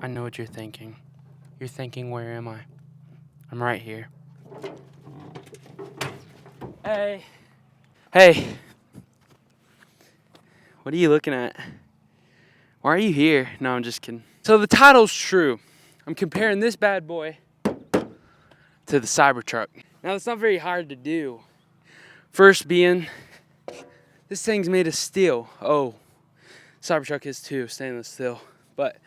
I know what you're thinking. You're thinking, where am I? I'm right here. Hey. Hey. What are you looking at? Why are you here? No, I'm just kidding. So the title's true. I'm comparing this bad boy to the Cybertruck. Now, it's not very hard to do. First being, this thing's made of steel. Oh, Cybertruck is too, stainless steel. But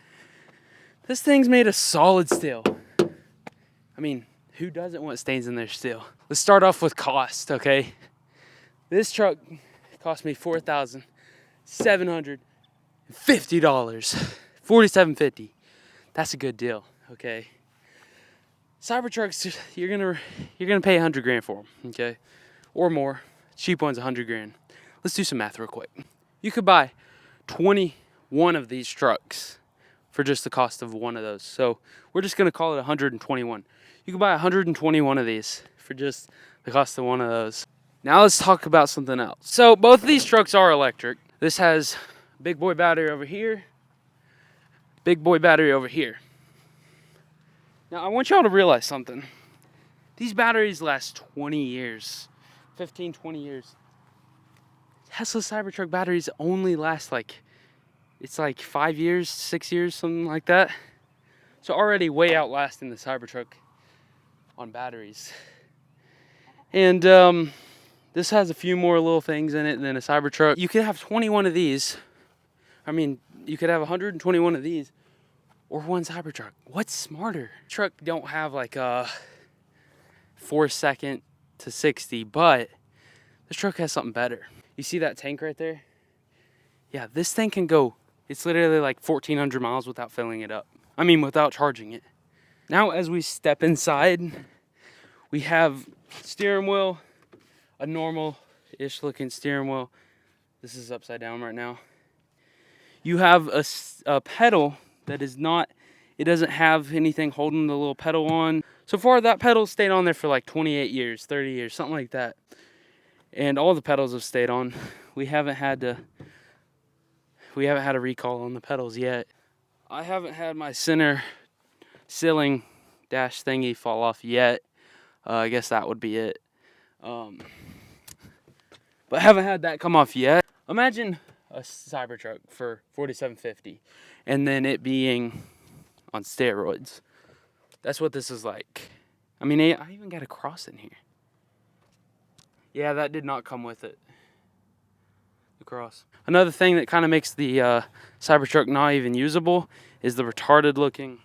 this thing's made of solid steel. I mean, who doesn't want stains in their steel? Let's start off with cost, okay? This truck cost me $4,750. $4,750. That's a good deal, okay? Cybertrucks, you're gonna pay $100,000 for them, okay, or more. Cheap ones, $100,000. Let's do some math real quick. You could buy 21 of these trucks for just the cost of one of those. So we're just gonna call it 121. You could buy 121 of these for just the cost of one of those. Now let's talk about something else. So both of these trucks are electric. This has big boy battery over here, big boy battery over here. Now I want y'all to realize something. These batteries last 20 years, 15, 20 years. Tesla Cybertruck batteries only last it's like 5 years, 6 years, something like that. So already way outlasting the Cybertruck on batteries. And this has a few more little things in it than a Cybertruck. You could have 21 of these. I mean, you could have 121 of these or one Cybertruck. What's smarter? Truck don't have like a 4-second to 60, but this truck has something better. You see that tank right there? Yeah, this thing can go, it's literally like 1,400 miles without filling it up. I mean, without charging it. Now, as we step inside, we have steering wheel, a normal-ish looking steering wheel. This is upside down right now. You have a pedal that is not, it doesn't have anything holding the little pedal on. So far, that pedal stayed on there for like 28 years, 30 years, something like that. And all the pedals have stayed on. We haven't had a recall on the pedals yet. I haven't had my center ceiling dash thingy fall off yet. I guess that would be it. But I haven't had that come off yet. Imagine a Cybertruck for $4,750 and then it being on steroids. That's what this is like. I mean, I even got a cross in here. Yeah, that did not come with it. The cross. Another thing that kind of makes the Cybertruck not even usable is the retarded looking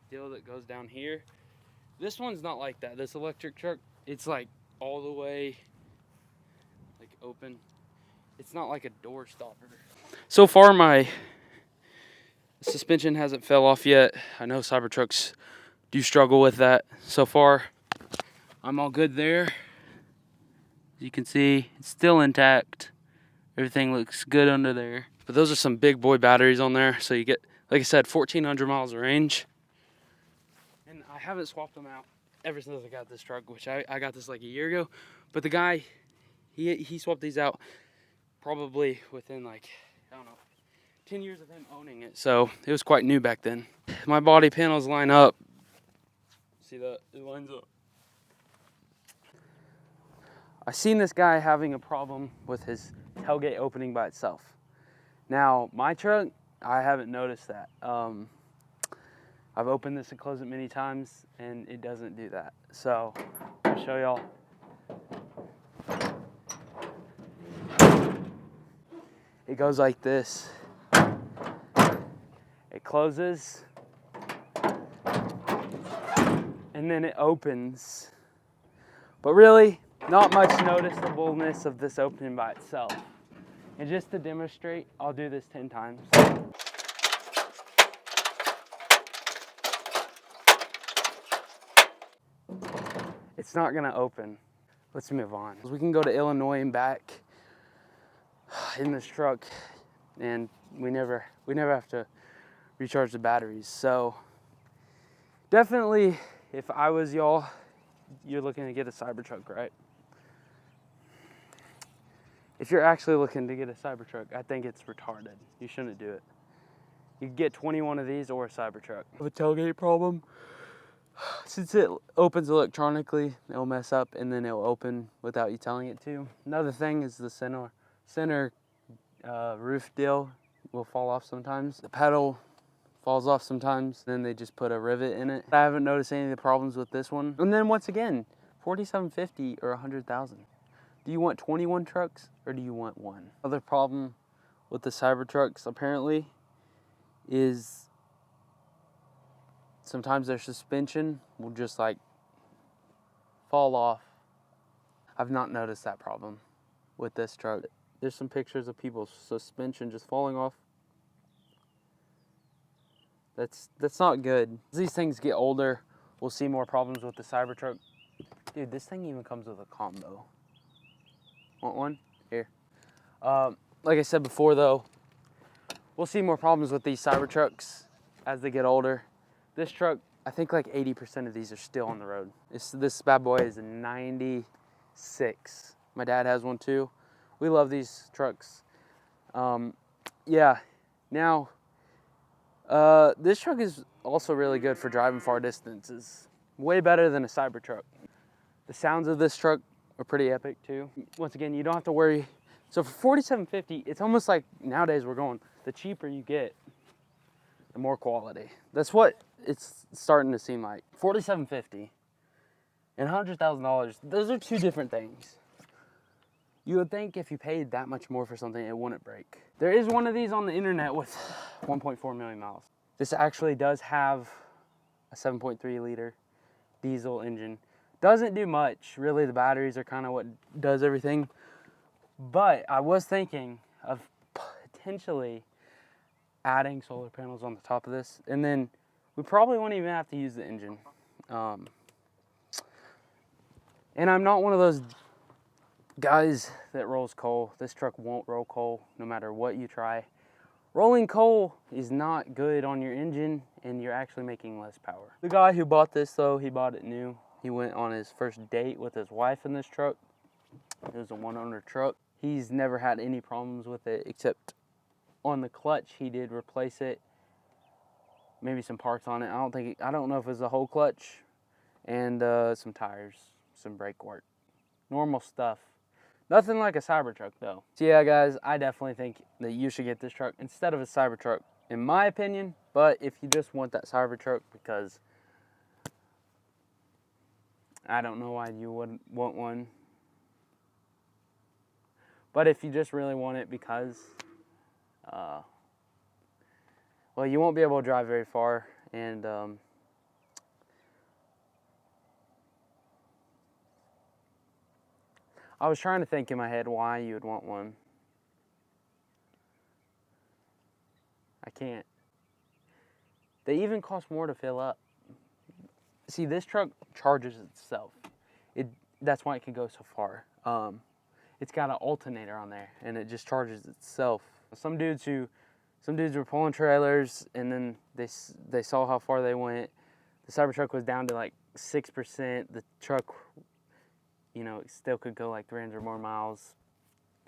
deal that goes down here. This one's not like that. This electric truck, it's like all the way like open. It's not like a door stopper. So far, my suspension hasn't fell off yet. I know Cybertrucks do struggle with that. So far, I'm all good there. As you can see, it's still intact. Everything looks good under there. But those are some big boy batteries on there. So you get, like I said, 1,400 miles of range. And I haven't swapped them out ever since I got this truck, which I got this like a year ago. But the guy, he swapped these out probably within like, I don't know, 10 years of him owning it. So it was quite new back then. My body panels line up. See that? It lines up. I seen this guy having a problem with his tailgate opening by itself. Now, my truck, I haven't noticed that. I've opened this and closed it many times, and it doesn't do that. So, I'll show y'all. It goes like this. It closes, and then it opens. But really, not much noticeableness of this opening by itself. And just to demonstrate, I'll do this 10 times. It's not gonna open. Let's move on. We can go to Illinois and back in this truck, and we never have to recharge the batteries. So definitely, if I was y'all, you're looking to get a Cybertruck, right? If you're actually looking to get a Cybertruck, I think it's retarded. You shouldn't do it. You can get 21 of these or a Cybertruck. I have a tailgate problem. Since it opens electronically, it'll mess up and then it'll open without you telling it to. Another thing is the center roof deal will fall off sometimes. The pedal falls off sometimes, then they just put a rivet in it. I haven't noticed any of the problems with this one. And then once again, $4,750 or $100,000. Do you want 21 trucks or do you want one? Other problem with the Cybertrucks apparently is sometimes their suspension will just like fall off. I've not noticed that problem with this truck. There's some pictures of people's suspension just falling off. That's not good. As these things get older, we'll see more problems with the Cybertruck. Dude, this thing even comes with a combo. Want one? Here. Like I said before though, we'll see more problems with these Cybertrucks as they get older. This truck, I think like 80% of these are still on the road. This bad boy is a 96. My dad has one too. We love these trucks. Yeah, now, this truck is also really good for driving far distances. Way better than a Cybertruck. The sounds of this truck are pretty epic too. Once again, you don't have to worry. So for $4,750, it's almost like nowadays we're going, the cheaper you get, the more quality. That's what it's starting to seem like. $4,750 and $100,000, those are two different things. You would think if you paid that much more for something, it wouldn't break. There is one of these on the internet with 1.4 million miles. This actually does have a 7.3 liter diesel engine. Doesn't do much. Really, the batteries are kind of what does everything. But I was thinking of potentially adding solar panels on the top of this. And then we probably won't even have to use the engine. And I'm not one of those guys that rolls coal. This truck won't roll coal no matter what you try. Rolling coal is not good on your engine and you're actually making less power. The guy who bought this though, he bought it new. He went on his first date with his wife in this truck. It was a one-owner truck. He's never had any problems with it except on the clutch he did replace it. Maybe some parts on it. I don't know if it was the whole clutch and some tires, some brake work. Normal stuff. Nothing like a Cybertruck though. So yeah guys, I definitely think that you should get this truck instead of a Cybertruck in my opinion. But if you just want that Cybertruck because I don't know why you wouldn't want one. But if you just really want it because, well, you won't be able to drive very far and I was trying to think in my head why you would want one. I can't. They even cost more to fill up. See, this truck charges itself. That's why it can go so far. It's got an alternator on there, and it just charges itself. Some dudes were pulling trailers, and then they saw how far they went. The Cybertruck was down to like 6%. The truck, you know, it still could go like 300 more miles.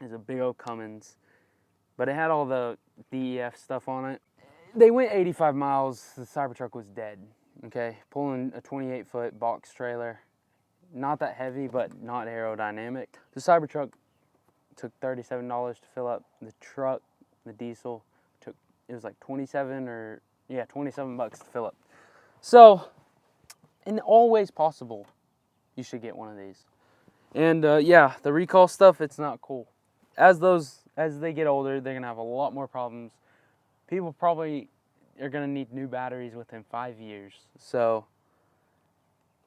It's a big old Cummins, but it had all the DEF stuff on it. They went 85 miles. The Cybertruck was dead. Okay, pulling a 28-foot box trailer. Not that heavy, but not aerodynamic. The Cybertruck took $37 to fill up. The truck, the diesel, it was like 27 bucks to fill up. So, in all ways possible, you should get one of these. And yeah, the recall stuff, it's not cool. As they get older, they're gonna have a lot more problems. People probably are gonna need new batteries within 5 years. So,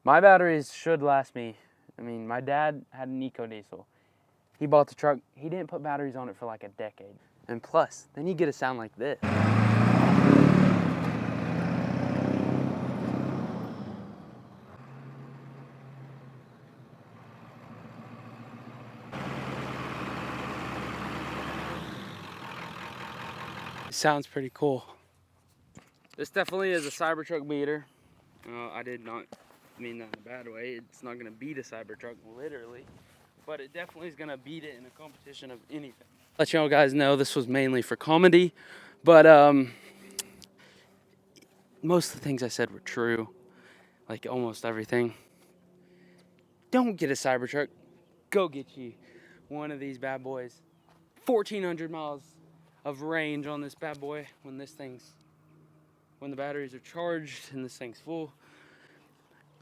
my batteries should last me. I mean, my dad had an eco diesel. He bought the truck. He didn't put batteries on it for like a decade. And plus, then you get a sound like this. It sounds pretty cool. This definitely is a Cybertruck beater. I did not mean that in a bad way. It's not gonna beat a Cybertruck, literally. But it definitely is gonna beat it in a competition of anything. Let you all guys know this was mainly for comedy, but most of the things I said were true. Like almost everything. Don't get a Cybertruck. Go get you one of these bad boys. 1,400 miles of range on this bad boy when the batteries are charged and this thing's full.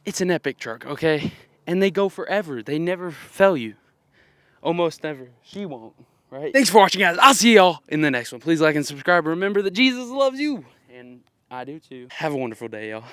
It's an epic truck, okay? And they go forever. They never fail you. Almost never. She won't, right? Thanks for watching, guys. I'll see y'all in the next one. Please like and subscribe. Remember that Jesus loves you. And I do too. Have a wonderful day, y'all.